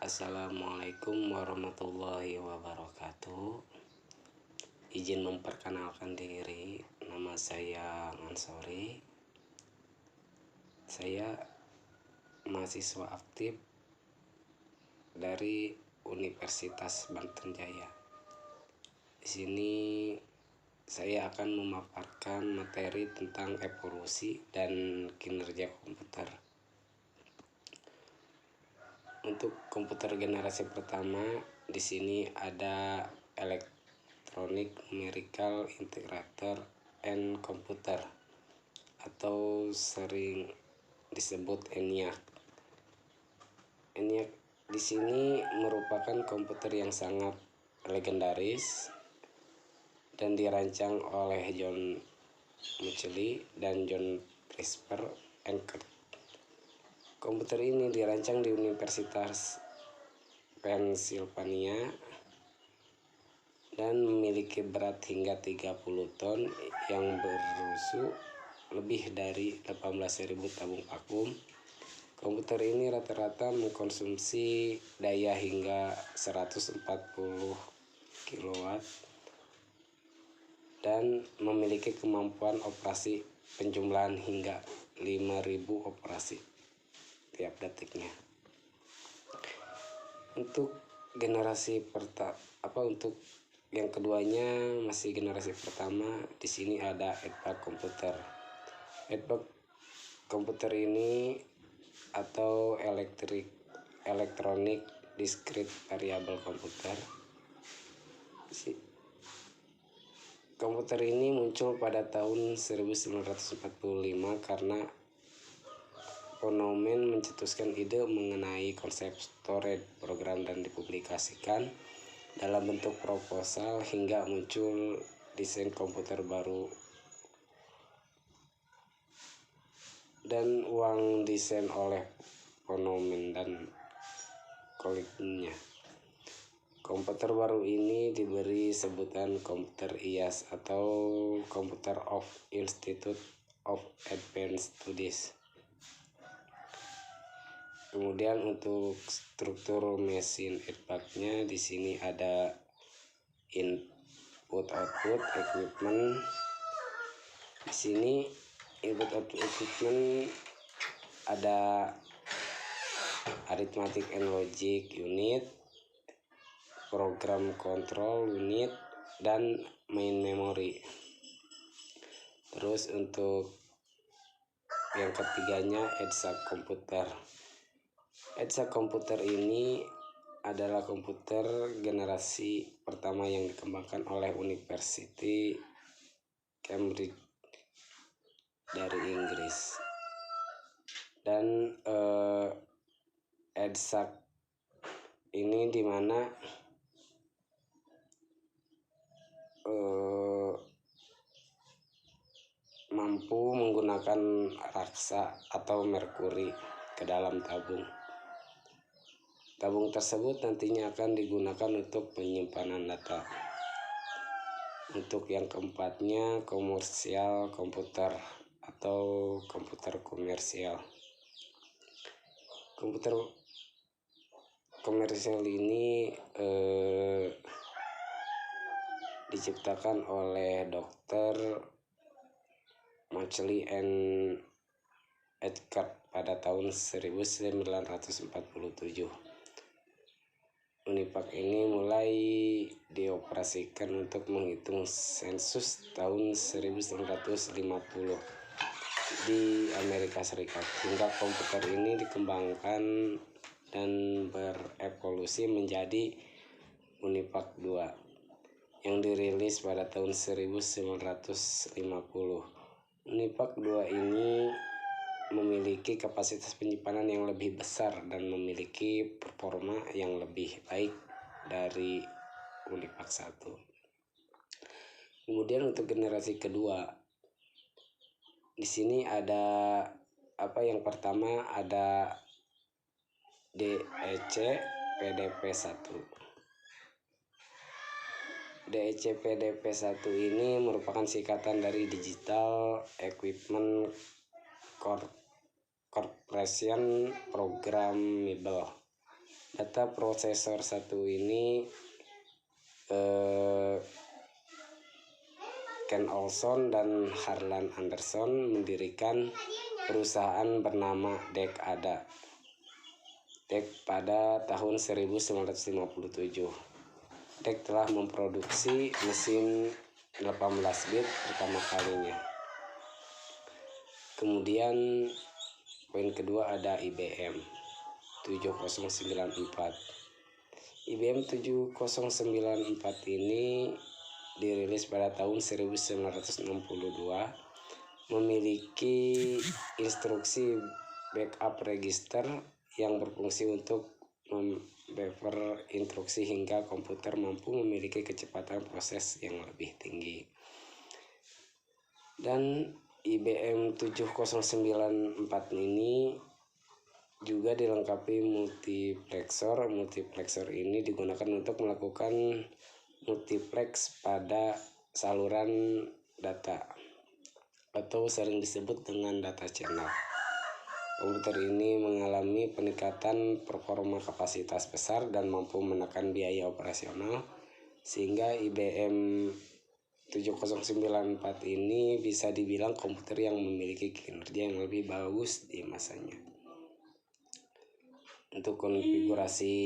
Assalamualaikum warahmatullahi wabarakatuh. Izin memperkenalkan diri, nama saya Ansori. Saya mahasiswa aktif dari Universitas Banten Jaya. Di sini saya akan memaparkan materi tentang evolusi dan kinerja komputer. Untuk komputer generasi pertama, di sini ada Electronic Numerical Integrator and Computer atau sering disebut ENIAC. ENIAC di sini merupakan komputer yang sangat legendaris dan dirancang oleh John Micheli dan John Presper Enkert. Komputer ini dirancang di Universitas Pennsylvania dan memiliki berat hingga 30 ton yang bermusuh lebih dari 18.000 tabung vakum. Komputer ini rata-rata mengkonsumsi daya hingga 140 kW dan memiliki kemampuan operasi penjumlahan hingga 5.000 operasi tiap detiknya. Untuk untuk yang keduanya masih generasi pertama, di sini ada EDVAC komputer. EDVAC komputer ini atau Electronic Discrete Variable Computer. Komputer ini muncul pada tahun 1945 karena von Neumann mencetuskan ide mengenai konsep storage program dan dipublikasikan dalam bentuk proposal hingga muncul desain komputer baru dan uang desain oleh von Neumann dan koleganya. Komputer baru ini diberi sebutan komputer IAS atau Computer of Institute of Advanced Studies. Kemudian untuk struktur mesin EDVAC-nya di sini ada input output equipment. Di sini input output equipment ada arithmetic and logic unit, program control unit, dan main memory. Terus untuk yang ketiganya EDSA komputer. EDSA komputer ini adalah komputer generasi pertama yang dikembangkan oleh University Cambridge dari Inggris. Dan EDSA ini dimana mampu menggunakan raksa atau merkuri ke dalam tabung. Tabung tersebut nantinya akan digunakan untuk penyimpanan data. Untuk yang keempatnya komersial komputer atau komputer komersial. Komputer komersial ini diciptakan oleh Dr. Micheli and Enkert pada tahun 1947. Unipak ini mulai dioperasikan untuk menghitung sensus tahun 1950 di Amerika Serikat. Hingga komputer ini dikembangkan dan berevolusi menjadi Unipak 2 yang dirilis pada tahun 1950. Unipak 2 ini memiliki kapasitas penyimpanan yang lebih besar dan memiliki performa yang lebih baik dari Unipak 1. Kemudian untuk generasi kedua, di sini ada yang pertama ada DEC PDP-1. DEC PDP-1 ini merupakan singkatan dari Digital Equipment Corporation Programmable Data prosesor 1 ini Ken Olson dan Harlan Anderson mendirikan perusahaan bernama DEC ADA pada tahun 1957. DEC telah memproduksi mesin 18 bit pertama kalinya. Kemudian poin kedua ada IBM 7094. IBM 7094 ini dirilis pada tahun 1962, memiliki instruksi backup register yang berfungsi untuk membuffer instruksi hingga komputer mampu memiliki kecepatan proses yang lebih tinggi. Dan IBM 7094 ini juga dilengkapi multiplexer. Multiplexer ini digunakan untuk melakukan multiplex pada saluran data atau sering disebut dengan data channel. Komputer ini mengalami peningkatan performa kapasitas besar dan mampu menekan biaya operasional, sehingga IBM 7094 ini bisa dibilang komputer yang memiliki kinerja yang lebih bagus di masanya. Untuk konfigurasi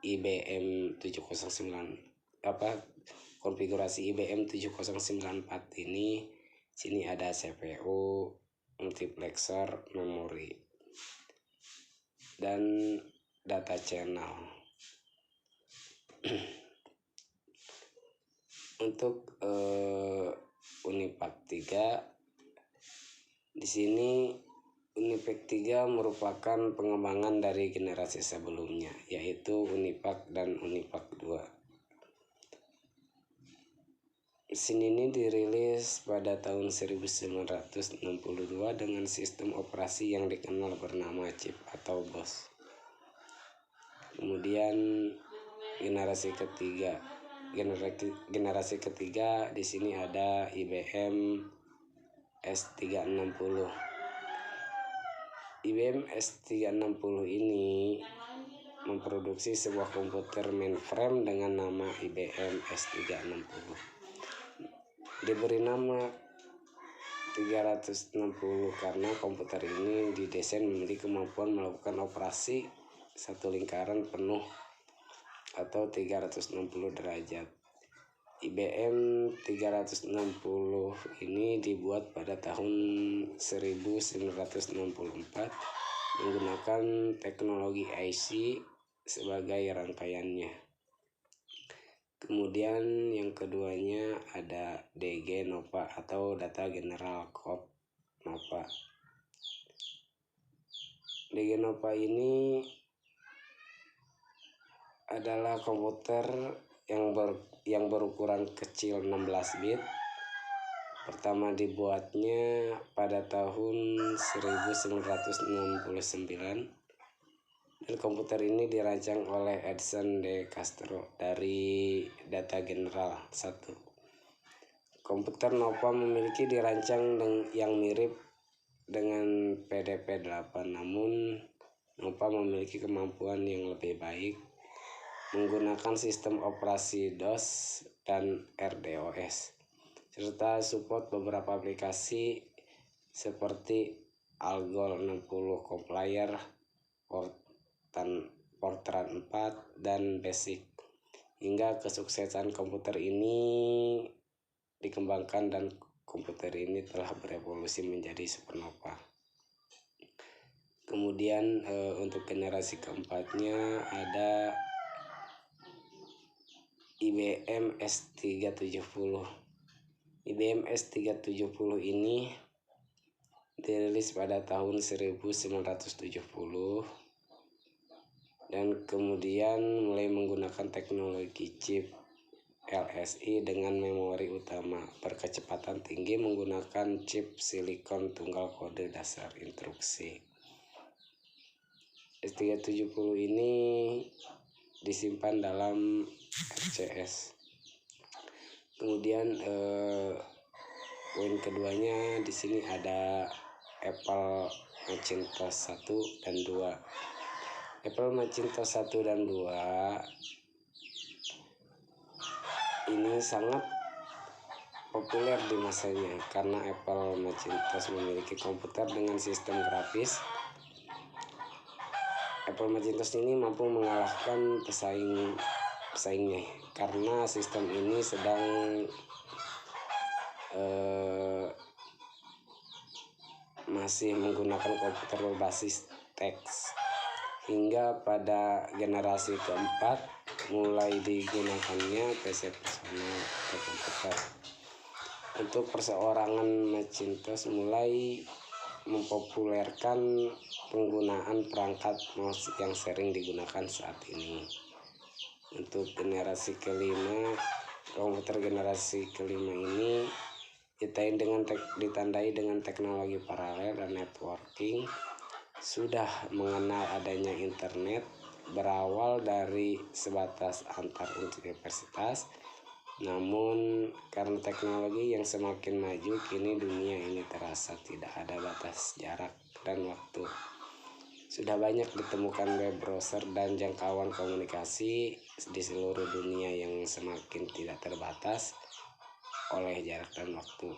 IBM 7094 ini, sini ada CPU, multiplexer, memori, dan data channel. Untuk Unipac 3, di sini Unipac 3 merupakan pengembangan dari generasi sebelumnya, yaitu Unipac dan Unipac 2. Mesin ini dirilis pada tahun 1962 dengan sistem operasi yang dikenal bernama chip atau BOS. Kemudian generasi ketiga di sini ada IBM S360. IBM S360 ini memproduksi sebuah komputer mainframe dengan nama IBM S360. Diberi nama 360 karena komputer ini didesain memiliki kemampuan melakukan operasi satu lingkaran penuh atau 360 derajat. IBM 360 ini dibuat pada tahun 1964 menggunakan teknologi IC sebagai rangkaiannya. Kemudian yang keduanya ada DG Nova atau Data General Code Nova. DG Nova ini adalah komputer yang berukuran kecil 16 bit. Pertama dibuatnya pada tahun 1969. Dan komputer ini dirancang oleh Edson de Castro dari Data General 1. Komputer Nova memiliki dirancang yang mirip dengan PDP-8, namun Nova memiliki kemampuan yang lebih baik menggunakan sistem operasi DOS dan RDOS, serta support beberapa aplikasi seperti Algol 60 Compiler, Fortran 4, dan Basic. Hingga kesuksesan komputer ini dikembangkan dan komputer ini telah berevolusi menjadi supernova. Kemudian untuk generasi keempatnya ada IBM S370. IBM S370 ini dirilis pada tahun 1970 dan kemudian mulai menggunakan teknologi chip LSI dengan memori utama berkecepatan tinggi menggunakan chip silikon tunggal kode dasar instruksi. S370 ini disimpan dalam RCS. Kemudian poin keduanya di sini ada Apple Macintosh 1 dan 2. Apple Macintosh 1 dan 2 ini sangat populer di masanya karena Apple Macintosh memiliki komputer dengan sistem grafis. Apple Macintosh ini mampu mengalahkan pesaingnya karena sistem ini sedang masih menggunakan komputer berbasis teks. Hingga pada generasi keempat mulai digunakannya PC personal atau komputer. Untuk perseorangan, Macintosh mulai mempopulerkan penggunaan perangkat mouse yang sering digunakan saat ini. Untuk generasi kelima, komputer generasi kelima ini ditandai dengan teknologi paralel dan networking, sudah mengenal adanya internet, berawal dari sebatas antar universitas. Namun karena teknologi yang semakin maju, kini dunia ini terasa tidak ada batas jarak dan waktu. Sudah banyak ditemukan web browser dan jangkauan komunikasi di seluruh dunia yang semakin tidak terbatas oleh jarak dan waktu.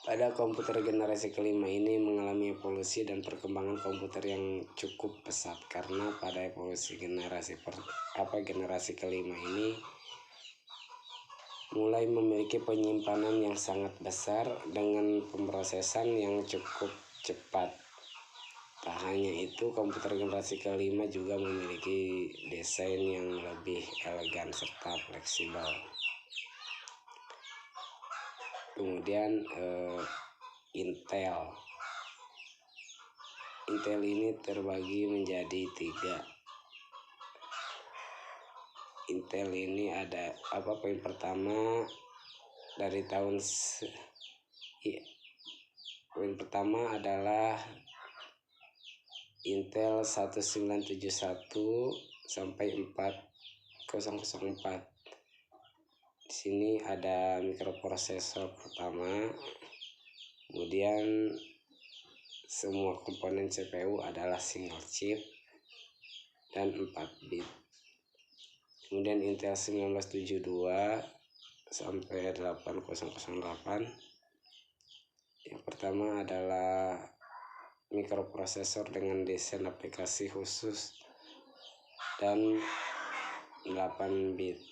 Pada komputer generasi kelima ini mengalami evolusi dan perkembangan komputer yang cukup pesat, karena pada evolusi generasi kelima ini mulai memiliki penyimpanan yang sangat besar dengan pemrosesan yang cukup cepat. Tak hanya itu, komputer generasi kelima juga memiliki desain yang lebih elegan serta fleksibel. Kemudian Intel ini terbagi menjadi 3. Intel ini ada poin pertama dari poin pertama adalah Intel 1971 sampai 4004. Di sini ada mikroprosesor pertama, kemudian semua komponen CPU adalah single chip dan 4 bit. Kemudian Intel 1972 sampai 8008. Yang pertama adalah mikroprosesor dengan desain aplikasi khusus dan 8 bit.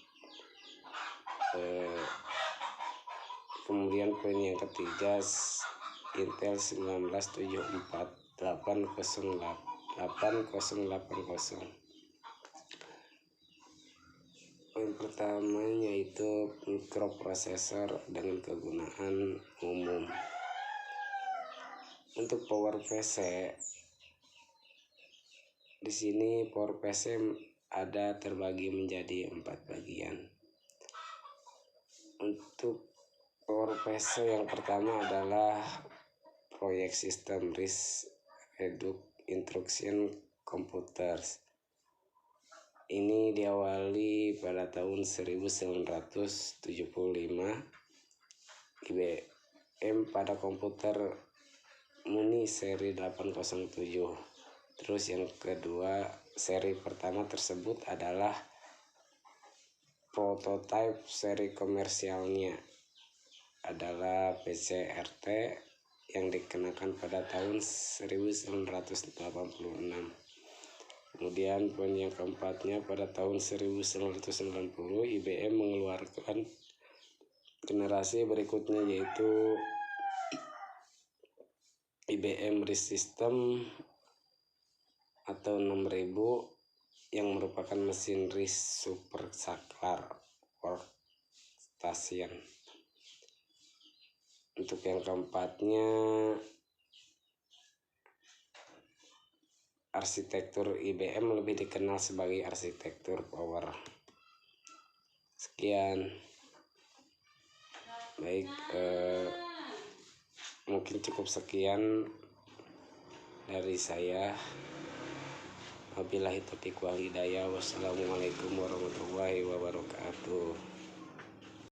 Kemudian poin yang ketiga, Intel 1974 8080. Poin pertamanya itu mikroprosesor dengan kegunaan umum. Untuk power PC, di sini power PC ada terbagi menjadi 4 bagian. Untuk power PC yang pertama adalah proyek sistem RISC Instruction Computers. Ini diawali pada tahun 1975 IBM pada komputer Muni seri 807. Terus yang kedua, seri pertama tersebut adalah prototipe seri komersialnya adalah PC RT yang dikenakan pada tahun 1986. Kemudian poin yang keempatnya, pada tahun 1990 IBM mengeluarkan generasi berikutnya, yaitu IBM RISC System atau 6000 yang merupakan mesin RISC Supersaklar Workstation. Untuk yang keempatnya, arsitektur IBM lebih dikenal sebagai arsitektur power. Sekian. Baik, mungkin cukup sekian dari saya. Wabillahi taufiq wal hidayah. Wassalamualaikum warahmatullahi wabarakatuh.